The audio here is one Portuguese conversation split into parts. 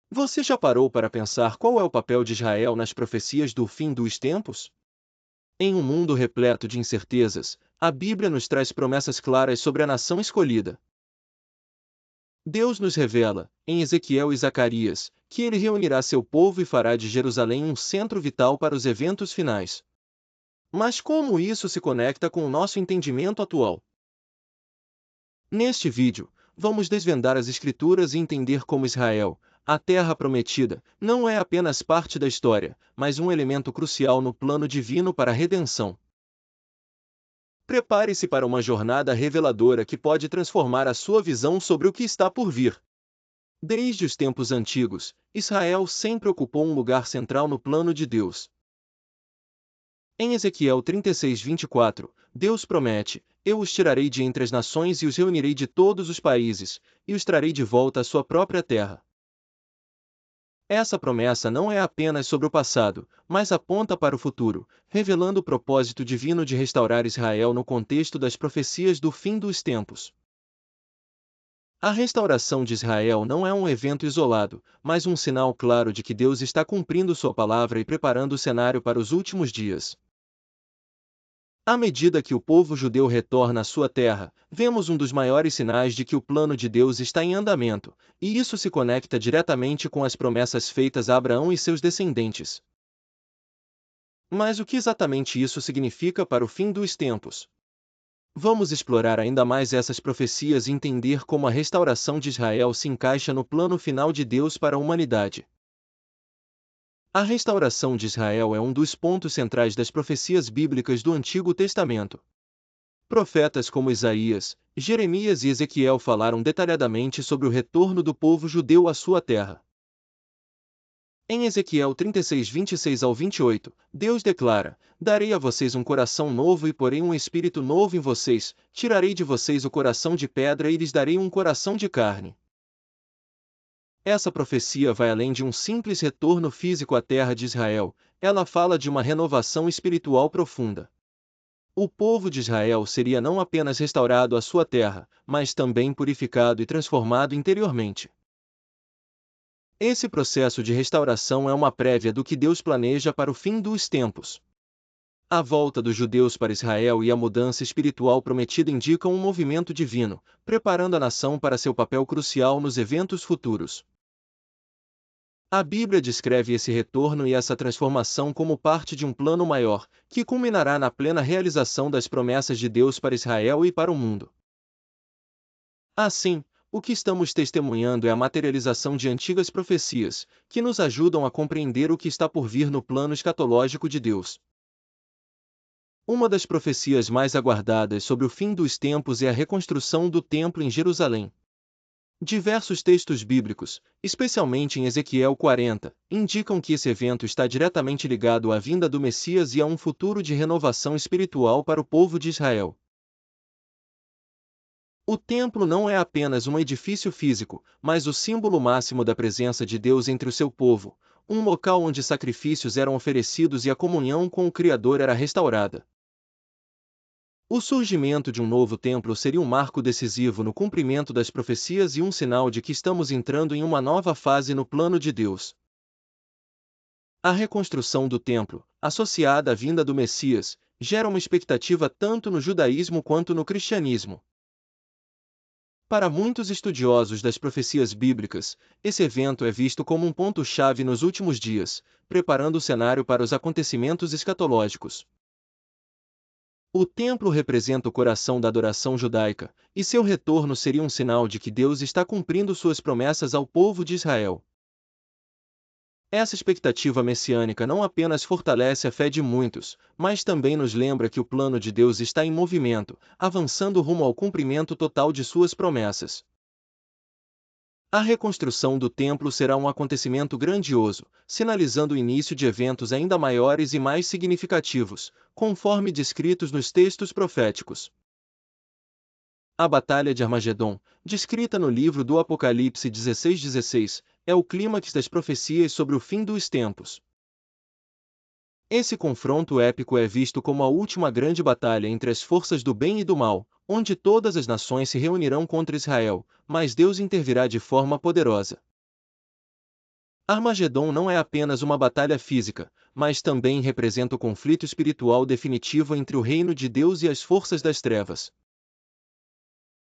Você já parou para pensar qual é o papel de Israel nas profecias do fim dos tempos? Em um mundo repleto de incertezas, a Bíblia nos traz promessas claras sobre a nação escolhida. Deus nos revela, em Ezequiel e Zacarias, que ele reunirá seu povo e fará de Jerusalém um centro vital para os eventos finais. Mas como isso se conecta com o nosso entendimento atual? Neste vídeo, vamos desvendar as Escrituras e entender como Israel, a terra prometida, não é apenas parte da história, mas um elemento crucial no plano divino para a redenção. Prepare-se para uma jornada reveladora que pode transformar a sua visão sobre o que está por vir. Desde os tempos antigos, Israel sempre ocupou um lugar central no plano de Deus. Em Ezequiel 36:24, Deus promete: Eu os tirarei de entre as nações e os reunirei de todos os países, e os trarei de volta à sua própria terra. Essa promessa não é apenas sobre o passado, mas aponta para o futuro, revelando o propósito divino de restaurar Israel no contexto das profecias do fim dos tempos. A restauração de Israel não é um evento isolado, mas um sinal claro de que Deus está cumprindo sua palavra e preparando o cenário para os últimos dias. À medida que o povo judeu retorna à sua terra, vemos um dos maiores sinais de que o plano de Deus está em andamento, e isso se conecta diretamente com as promessas feitas a Abraão e seus descendentes. Mas o que exatamente isso significa para o fim dos tempos? Vamos explorar ainda mais essas profecias e entender como a restauração de Israel se encaixa no plano final de Deus para a humanidade. A restauração de Israel é um dos pontos centrais das profecias bíblicas do Antigo Testamento. Profetas como Isaías, Jeremias e Ezequiel falaram detalhadamente sobre o retorno do povo judeu à sua terra. Em Ezequiel 36:26-28, Deus declara: Darei a vocês um coração novo e porei um espírito novo em vocês, tirarei de vocês o coração de pedra e lhes darei um coração de carne. Essa profecia vai além de um simples retorno físico à terra de Israel, ela fala de uma renovação espiritual profunda. O povo de Israel seria não apenas restaurado à sua terra, mas também purificado e transformado interiormente. Esse processo de restauração é uma prévia do que Deus planeja para o fim dos tempos. A volta dos judeus para Israel e a mudança espiritual prometida indicam um movimento divino, preparando a nação para seu papel crucial nos eventos futuros. A Bíblia descreve esse retorno e essa transformação como parte de um plano maior, que culminará na plena realização das promessas de Deus para Israel e para o mundo. Assim, o que estamos testemunhando é a materialização de antigas profecias, que nos ajudam a compreender o que está por vir no plano escatológico de Deus. Uma das profecias mais aguardadas sobre o fim dos tempos é a reconstrução do templo em Jerusalém. Diversos textos bíblicos, especialmente em Ezequiel 40, indicam que esse evento está diretamente ligado à vinda do Messias e a um futuro de renovação espiritual para o povo de Israel. O templo não é apenas um edifício físico, mas o símbolo máximo da presença de Deus entre o seu povo, um local onde sacrifícios eram oferecidos e a comunhão com o Criador era restaurada. O surgimento de um novo templo seria um marco decisivo no cumprimento das profecias e um sinal de que estamos entrando em uma nova fase no plano de Deus. A reconstrução do templo, associada à vinda do Messias, gera uma expectativa tanto no judaísmo quanto no cristianismo. Para muitos estudiosos das profecias bíblicas, esse evento é visto como um ponto-chave nos últimos dias, preparando o cenário para os acontecimentos escatológicos. O templo representa o coração da adoração judaica, e seu retorno seria um sinal de que Deus está cumprindo suas promessas ao povo de Israel. Essa expectativa messiânica não apenas fortalece a fé de muitos, mas também nos lembra que o plano de Deus está em movimento, avançando rumo ao cumprimento total de suas promessas. A reconstrução do templo será um acontecimento grandioso, sinalizando o início de eventos ainda maiores e mais significativos, conforme descritos nos textos proféticos. A Batalha de Armagedon, descrita no livro do Apocalipse 16:16, é o clímax das profecias sobre o fim dos tempos. Esse confronto épico é visto como a última grande batalha entre as forças do bem e do mal, onde todas as nações se reunirão contra Israel, mas Deus intervirá de forma poderosa. Armagedon não é apenas uma batalha física, mas também representa o conflito espiritual definitivo entre o reino de Deus e as forças das trevas.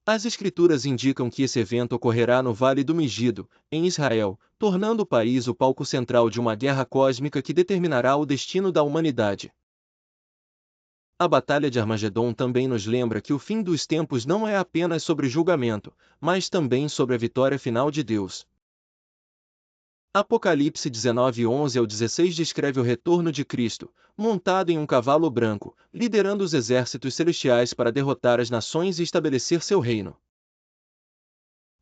As Escrituras indicam que esse evento ocorrerá no Vale do Megido, em Israel, tornando o país o palco central de uma guerra cósmica que determinará o destino da humanidade. A Batalha de Armagedon também nos lembra que o fim dos tempos não é apenas sobre julgamento, mas também sobre a vitória final de Deus. Apocalipse 19:11 ao 16 descreve o retorno de Cristo, montado em um cavalo branco, liderando os exércitos celestiais para derrotar as nações e estabelecer seu reino.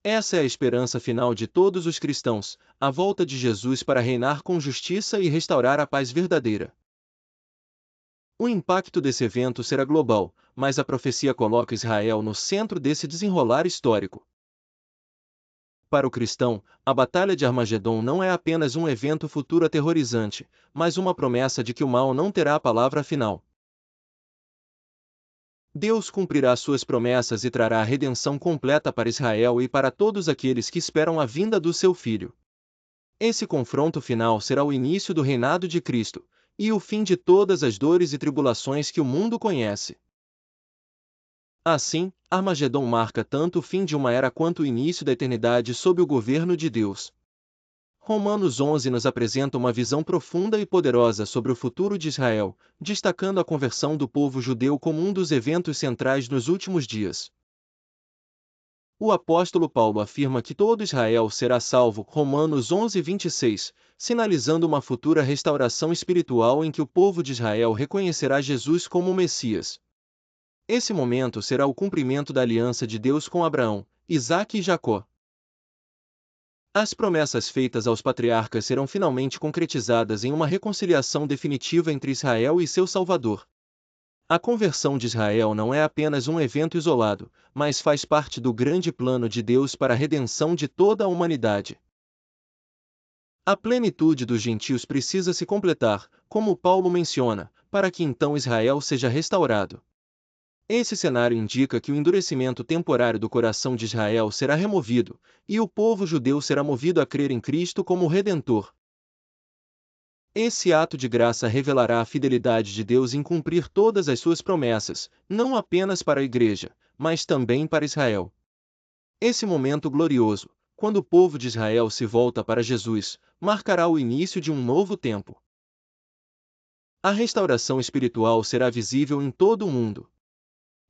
Essa é a esperança final de todos os cristãos, a volta de Jesus para reinar com justiça e restaurar a paz verdadeira. O impacto desse evento será global, mas a profecia coloca Israel no centro desse desenrolar histórico. Para o cristão, a Batalha de Armagedon não é apenas um evento futuro aterrorizante, mas uma promessa de que o mal não terá a palavra final. Deus cumprirá suas promessas e trará a redenção completa para Israel e para todos aqueles que esperam a vinda do seu Filho. Esse confronto final será o início do reinado de Cristo, e o fim de todas as dores e tribulações que o mundo conhece. Assim, Armagedon marca tanto o fim de uma era quanto o início da eternidade sob o governo de Deus. Romanos 11 nos apresenta uma visão profunda e poderosa sobre o futuro de Israel, destacando a conversão do povo judeu como um dos eventos centrais nos últimos dias. O apóstolo Paulo afirma que todo Israel será salvo, Romanos 11:26, sinalizando uma futura restauração espiritual em que o povo de Israel reconhecerá Jesus como o Messias. Esse momento será o cumprimento da aliança de Deus com Abraão, Isaque e Jacó. As promessas feitas aos patriarcas serão finalmente concretizadas em uma reconciliação definitiva entre Israel e seu Salvador. A conversão de Israel não é apenas um evento isolado, mas faz parte do grande plano de Deus para a redenção de toda a humanidade. A plenitude dos gentios precisa se completar, como Paulo menciona, para que então Israel seja restaurado. Esse cenário indica que o endurecimento temporário do coração de Israel será removido, e o povo judeu será movido a crer em Cristo como Redentor. Esse ato de graça revelará a fidelidade de Deus em cumprir todas as suas promessas, não apenas para a Igreja, mas também para Israel. Esse momento glorioso, quando o povo de Israel se volta para Jesus, marcará o início de um novo tempo. A restauração espiritual será visível em todo o mundo.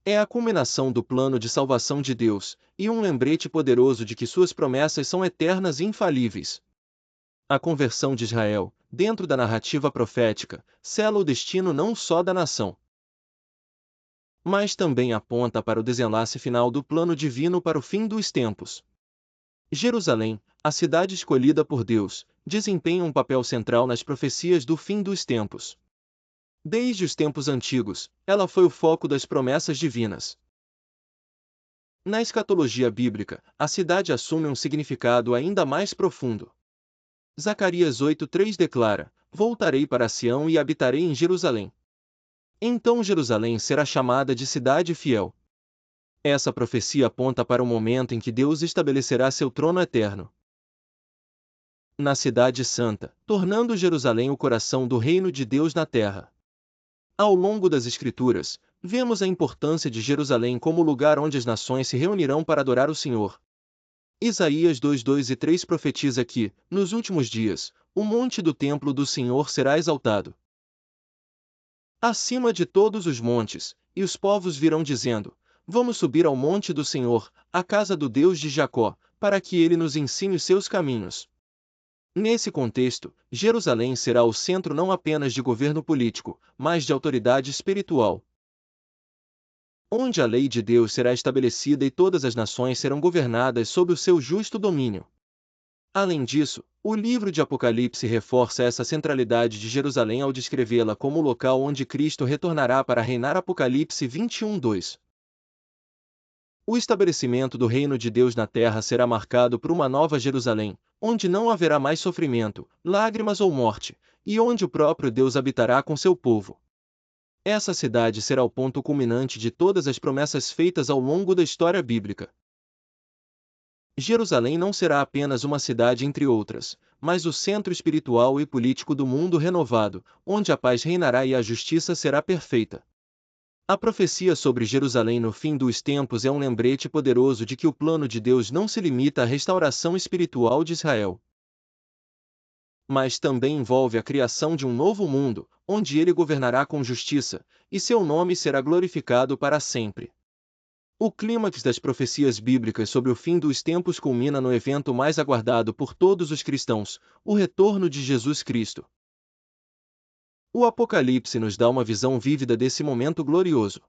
É a culminação do plano de salvação de Deus, e um lembrete poderoso de que suas promessas são eternas e infalíveis. A conversão de Israel, dentro da narrativa profética, sela o destino não só da nação, mas também aponta para o desenlace final do plano divino para o fim dos tempos. Jerusalém, a cidade escolhida por Deus, desempenha um papel central nas profecias do fim dos tempos. Desde os tempos antigos, ela foi o foco das promessas divinas. Na escatologia bíblica, a cidade assume um significado ainda mais profundo. Zacarias 8:3 declara: Voltarei para Sião e habitarei em Jerusalém. Então Jerusalém será chamada de cidade fiel. Essa profecia aponta para o momento em que Deus estabelecerá seu trono eterno na Cidade Santa, tornando Jerusalém o coração do reino de Deus na terra. Ao longo das Escrituras, vemos a importância de Jerusalém como lugar onde as nações se reunirão para adorar o Senhor. Isaías 2:2 e 3 profetiza que, nos últimos dias, o monte do templo do Senhor será exaltado acima de todos os montes, e os povos virão dizendo: Vamos subir ao monte do Senhor, à casa do Deus de Jacó, para que ele nos ensine os seus caminhos. Nesse contexto, Jerusalém será o centro não apenas de governo político, mas de autoridade espiritual, onde a lei de Deus será estabelecida e todas as nações serão governadas sob o seu justo domínio. Além disso, o livro de Apocalipse reforça essa centralidade de Jerusalém ao descrevê-la como o local onde Cristo retornará para reinar. Apocalipse 21:2. O estabelecimento do reino de Deus na terra será marcado por uma nova Jerusalém, onde não haverá mais sofrimento, lágrimas ou morte, e onde o próprio Deus habitará com seu povo. Essa cidade será o ponto culminante de todas as promessas feitas ao longo da história bíblica. Jerusalém não será apenas uma cidade entre outras, mas o centro espiritual e político do mundo renovado, onde a paz reinará e a justiça será perfeita. A profecia sobre Jerusalém no fim dos tempos é um lembrete poderoso de que o plano de Deus não se limita à restauração espiritual de Israel, mas também envolve a criação de um novo mundo, onde ele governará com justiça, e seu nome será glorificado para sempre. O clímax das profecias bíblicas sobre o fim dos tempos culmina no evento mais aguardado por todos os cristãos, o retorno de Jesus Cristo. O Apocalipse nos dá uma visão vívida desse momento glorioso.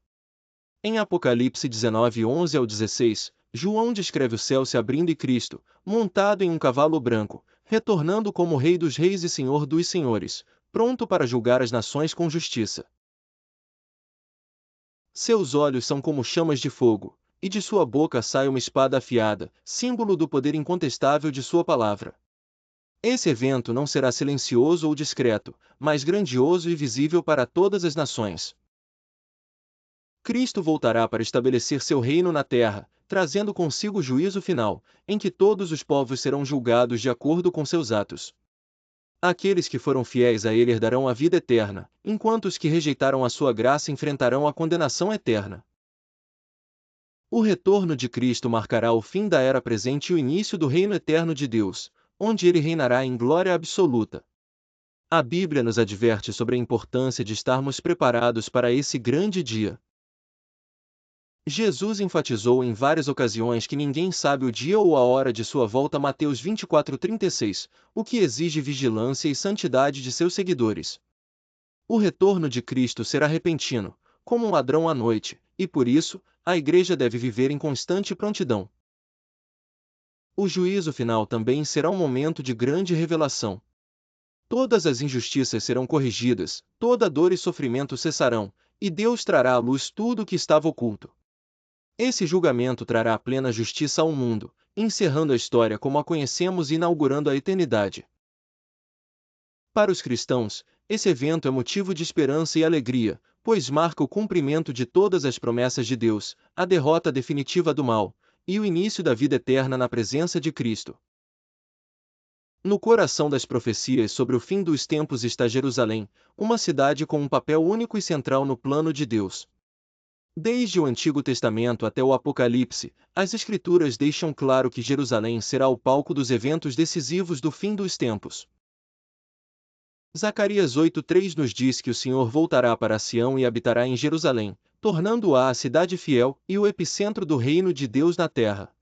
Em Apocalipse 19, 11 ao 16, João descreve o céu se abrindo e Cristo, montado em um cavalo branco, retornando como Rei dos Reis e Senhor dos Senhores, pronto para julgar as nações com justiça. Seus olhos são como chamas de fogo, e de sua boca sai uma espada afiada, símbolo do poder incontestável de sua palavra. Esse evento não será silencioso ou discreto, mas grandioso e visível para todas as nações. Cristo voltará para estabelecer seu reino na terra, trazendo consigo o juízo final, em que todos os povos serão julgados de acordo com seus atos. Aqueles que foram fiéis a ele herdarão a vida eterna, enquanto os que rejeitaram a sua graça enfrentarão a condenação eterna. O retorno de Cristo marcará o fim da era presente e o início do reino eterno de Deus, onde ele reinará em glória absoluta. A Bíblia nos adverte sobre a importância de estarmos preparados para esse grande dia. Jesus enfatizou em várias ocasiões que ninguém sabe o dia ou a hora de sua volta. Mateus 24:36, o que exige vigilância e santidade de seus seguidores. O retorno de Cristo será repentino, como um ladrão à noite, e por isso, a Igreja deve viver em constante prontidão. O juízo final também será um momento de grande revelação. Todas as injustiças serão corrigidas, toda dor e sofrimento cessarão, e Deus trará à luz tudo o que estava oculto. Esse julgamento trará plena justiça ao mundo, encerrando a história como a conhecemos e inaugurando a eternidade. Para os cristãos, esse evento é motivo de esperança e alegria, pois marca o cumprimento de todas as promessas de Deus, a derrota definitiva do mal, e o início da vida eterna na presença de Cristo. No coração das profecias sobre o fim dos tempos está Jerusalém, uma cidade com um papel único e central no plano de Deus. Desde o Antigo Testamento até o Apocalipse, as Escrituras deixam claro que Jerusalém será o palco dos eventos decisivos do fim dos tempos. Zacarias 8:3 nos diz que o Senhor voltará para Sião e habitará em Jerusalém, tornando-a a cidade fiel e o epicentro do reino de Deus na terra.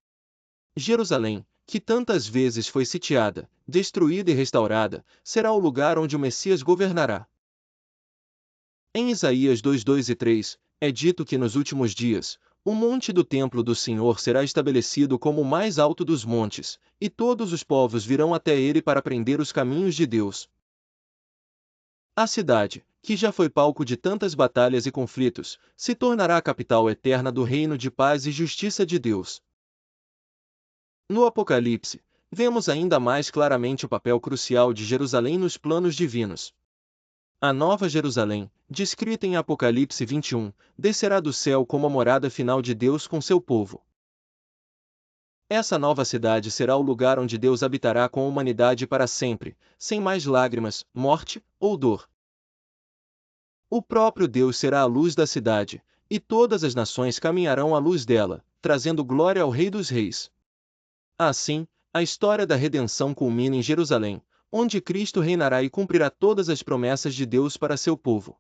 Jerusalém, que tantas vezes foi sitiada, destruída e restaurada, será o lugar onde o Messias governará. Em Isaías 2:2 e 3, é dito que nos últimos dias, o monte do templo do Senhor será estabelecido como o mais alto dos montes, e todos os povos virão até ele para aprender os caminhos de Deus. A cidade, que já foi palco de tantas batalhas e conflitos, se tornará a capital eterna do reino de paz e justiça de Deus. No Apocalipse, vemos ainda mais claramente o papel crucial de Jerusalém nos planos divinos. A Nova Jerusalém, descrita em Apocalipse 21, descerá do céu como a morada final de Deus com seu povo. Essa nova cidade será o lugar onde Deus habitará com a humanidade para sempre, sem mais lágrimas, morte ou dor. O próprio Deus será a luz da cidade, e todas as nações caminharão à luz dela, trazendo glória ao Rei dos Reis. Assim, a história da redenção culmina em Jerusalém, onde Cristo reinará e cumprirá todas as promessas de Deus para seu povo.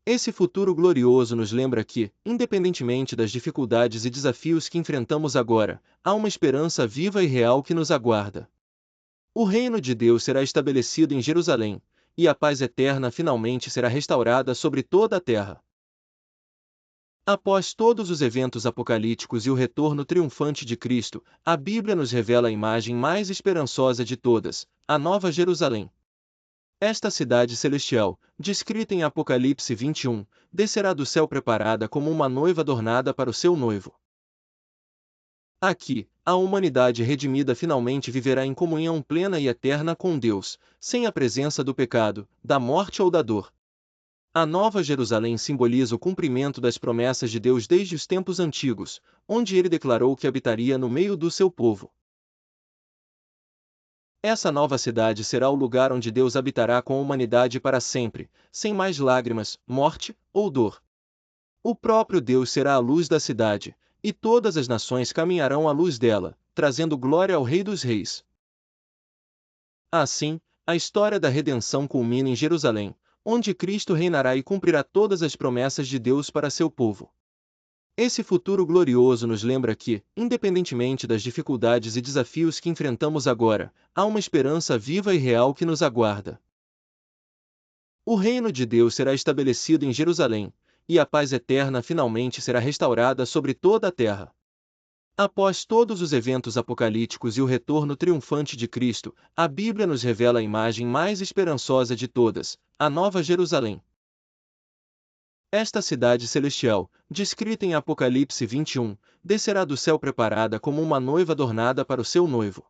Esse futuro glorioso nos lembra que, independentemente das dificuldades e desafios que enfrentamos agora, há uma esperança viva e real que nos aguarda. O reino de Deus será estabelecido em Jerusalém, e a paz eterna finalmente será restaurada sobre toda a terra. Após todos os eventos apocalípticos e o retorno triunfante de Cristo, a Bíblia nos revela a imagem mais esperançosa de todas, a Nova Jerusalém. Esta cidade celestial, descrita em Apocalipse 21, descerá do céu preparada como uma noiva adornada para o seu noivo. Aqui, a humanidade redimida finalmente viverá em comunhão plena e eterna com Deus, sem a presença do pecado, da morte ou da dor. A Nova Jerusalém simboliza o cumprimento das promessas de Deus desde os tempos antigos, onde ele declarou que habitaria no meio do seu povo. Essa nova cidade será o lugar onde Deus habitará com a humanidade para sempre, sem mais lágrimas, morte ou dor. O próprio Deus será a luz da cidade, e todas as nações caminharão à luz dela, trazendo glória ao Rei dos Reis. Assim, a história da redenção culmina em Jerusalém, onde Cristo reinará e cumprirá todas as promessas de Deus para seu povo. Esse futuro glorioso nos lembra que, independentemente das dificuldades e desafios que enfrentamos agora, há uma esperança viva e real que nos aguarda. O reino de Deus será estabelecido em Jerusalém, e a paz eterna finalmente será restaurada sobre toda a terra. Após todos os eventos apocalípticos e o retorno triunfante de Cristo, a Bíblia nos revela a imagem mais esperançosa de todas, a Nova Jerusalém. Esta cidade celestial, descrita em Apocalipse 21, descerá do céu preparada como uma noiva adornada para o seu noivo.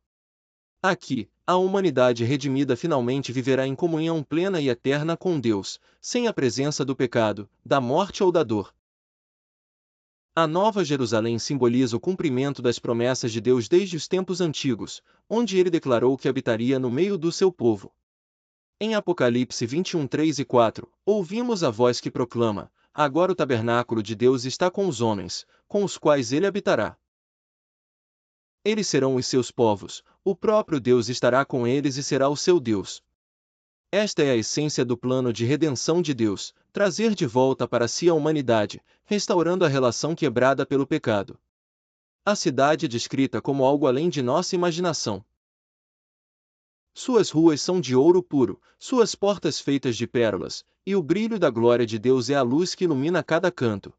Aqui, a humanidade redimida finalmente viverá em comunhão plena e eterna com Deus, sem a presença do pecado, da morte ou da dor. A Nova Jerusalém simboliza o cumprimento das promessas de Deus desde os tempos antigos, onde ele declarou que habitaria no meio do seu povo. Em Apocalipse 21, 3 e 4, ouvimos a voz que proclama: agora o tabernáculo de Deus está com os homens, com os quais ele habitará. Eles serão os seus povos, o próprio Deus estará com eles e será o seu Deus. Esta é a essência do plano de redenção de Deus, trazer de volta para si a humanidade, restaurando a relação quebrada pelo pecado. A cidade é descrita como algo além de nossa imaginação. Suas ruas são de ouro puro, suas portas feitas de pérolas, e o brilho da glória de Deus é a luz que ilumina cada canto.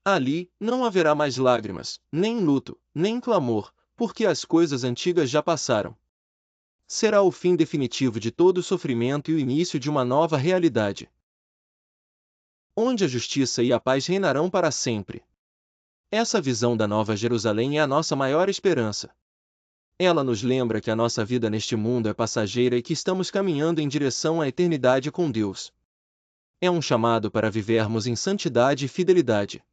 Ali, não haverá mais lágrimas, nem luto, nem clamor, porque as coisas antigas já passaram. Será o fim definitivo de todo sofrimento e o início de uma nova realidade, onde a justiça e a paz reinarão para sempre. Essa visão da Nova Jerusalém é a nossa maior esperança. Ela nos lembra que a nossa vida neste mundo é passageira e que estamos caminhando em direção à eternidade com Deus. É um chamado para vivermos em santidade e fidelidade,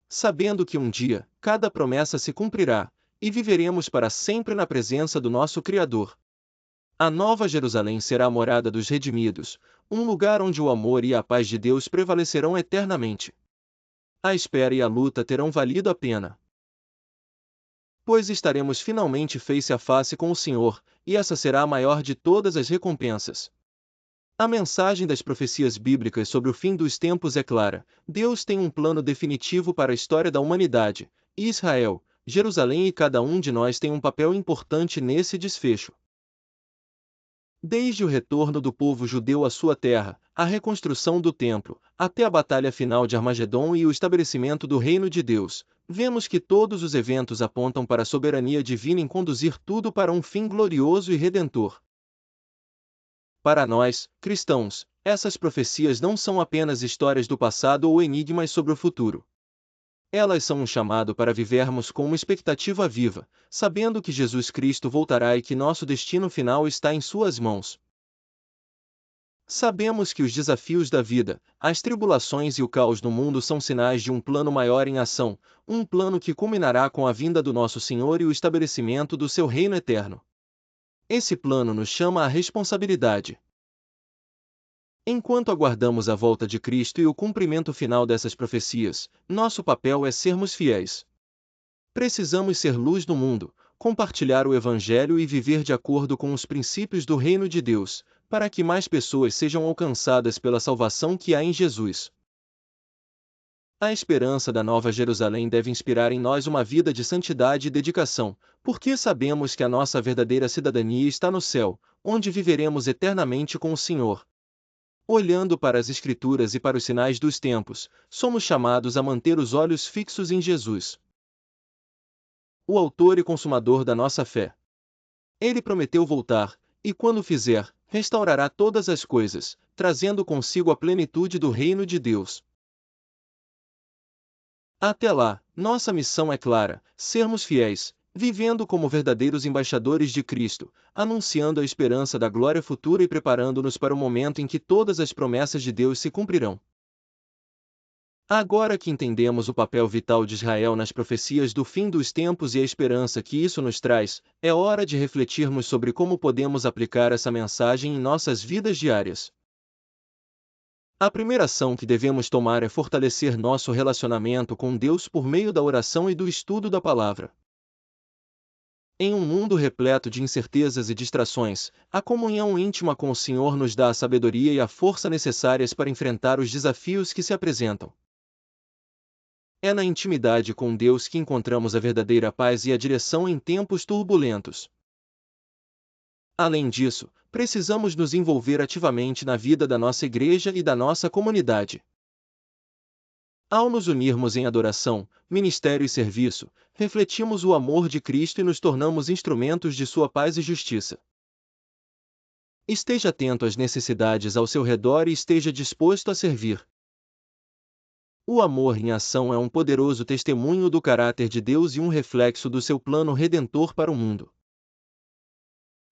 sabendo que um dia, cada promessa se cumprirá, e viveremos para sempre na presença do nosso Criador. A Nova Jerusalém será a morada dos redimidos, um lugar onde o amor e a paz de Deus prevalecerão eternamente. A espera e a luta terão valido a pena, pois estaremos finalmente face a face com o Senhor, e essa será a maior de todas as recompensas. A mensagem das profecias bíblicas sobre o fim dos tempos é clara: Deus tem um plano definitivo para a história da humanidade, e Israel, Jerusalém e cada um de nós tem um papel importante nesse desfecho. Desde o retorno do povo judeu à sua terra, a reconstrução do templo, até a batalha final de Armagedon e o estabelecimento do reino de Deus, vemos que todos os eventos apontam para a soberania divina em conduzir tudo para um fim glorioso e redentor. Para nós, cristãos, essas profecias não são apenas histórias do passado ou enigmas sobre o futuro. Elas são um chamado para vivermos com uma expectativa viva, sabendo que Jesus Cristo voltará e que nosso destino final está em suas mãos. Sabemos que os desafios da vida, as tribulações e o caos no mundo são sinais de um plano maior em ação, um plano que culminará com a vinda do nosso Senhor e o estabelecimento do seu reino eterno. Esse plano nos chama à responsabilidade. Enquanto aguardamos a volta de Cristo e o cumprimento final dessas profecias, nosso papel é sermos fiéis. Precisamos ser luz do mundo, compartilhar o Evangelho e viver de acordo com os princípios do Reino de Deus, para que mais pessoas sejam alcançadas pela salvação que há em Jesus. A esperança da Nova Jerusalém deve inspirar em nós uma vida de santidade e dedicação, porque sabemos que a nossa verdadeira cidadania está no céu, onde viveremos eternamente com o Senhor. Olhando para as Escrituras e para os sinais dos tempos, somos chamados a manter os olhos fixos em Jesus, o autor e consumador da nossa fé. Ele prometeu voltar, e quando fizer, restaurará todas as coisas, trazendo consigo a plenitude do reino de Deus. Até lá, nossa missão é clara: sermos fiéis, vivendo como verdadeiros embaixadores de Cristo, anunciando a esperança da glória futura e preparando-nos para o momento em que todas as promessas de Deus se cumprirão. Agora que entendemos o papel vital de Israel nas profecias do fim dos tempos e a esperança que isso nos traz, é hora de refletirmos sobre como podemos aplicar essa mensagem em nossas vidas diárias. A primeira ação que devemos tomar é fortalecer nosso relacionamento com Deus por meio da oração e do estudo da palavra. Em um mundo repleto de incertezas e distrações, a comunhão íntima com o Senhor nos dá a sabedoria e a força necessárias para enfrentar os desafios que se apresentam. É na intimidade com Deus que encontramos a verdadeira paz e a direção em tempos turbulentos. Além disso, precisamos nos envolver ativamente na vida da nossa igreja e da nossa comunidade. Ao nos unirmos em adoração, ministério e serviço, refletimos o amor de Cristo e nos tornamos instrumentos de sua paz e justiça. Esteja atento às necessidades ao seu redor e esteja disposto a servir. O amor em ação é um poderoso testemunho do caráter de Deus e um reflexo do seu plano redentor para o mundo.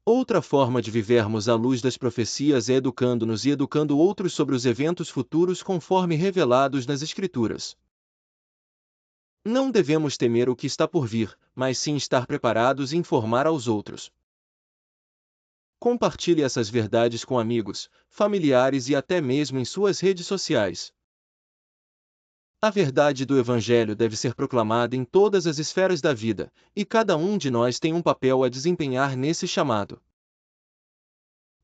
Outra forma de vivermos à luz das profecias é educando-nos e educando outros sobre os eventos futuros conforme revelados nas Escrituras. Não devemos temer o que está por vir, mas sim estar preparados e informar aos outros. Compartilhe essas verdades com amigos, familiares e até mesmo em suas redes sociais. A verdade do Evangelho deve ser proclamada em todas as esferas da vida, e cada um de nós tem um papel a desempenhar nesse chamado.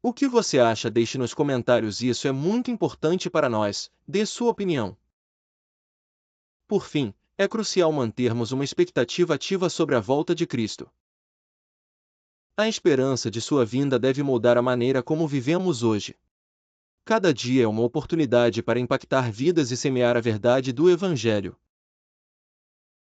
O que você acha? Deixe nos comentários, isso é muito importante para nós, dê sua opinião. Por fim, é crucial mantermos uma expectativa ativa sobre a volta de Cristo. A esperança de sua vinda deve moldar a maneira como vivemos hoje. Cada dia é uma oportunidade para impactar vidas e semear a verdade do Evangelho.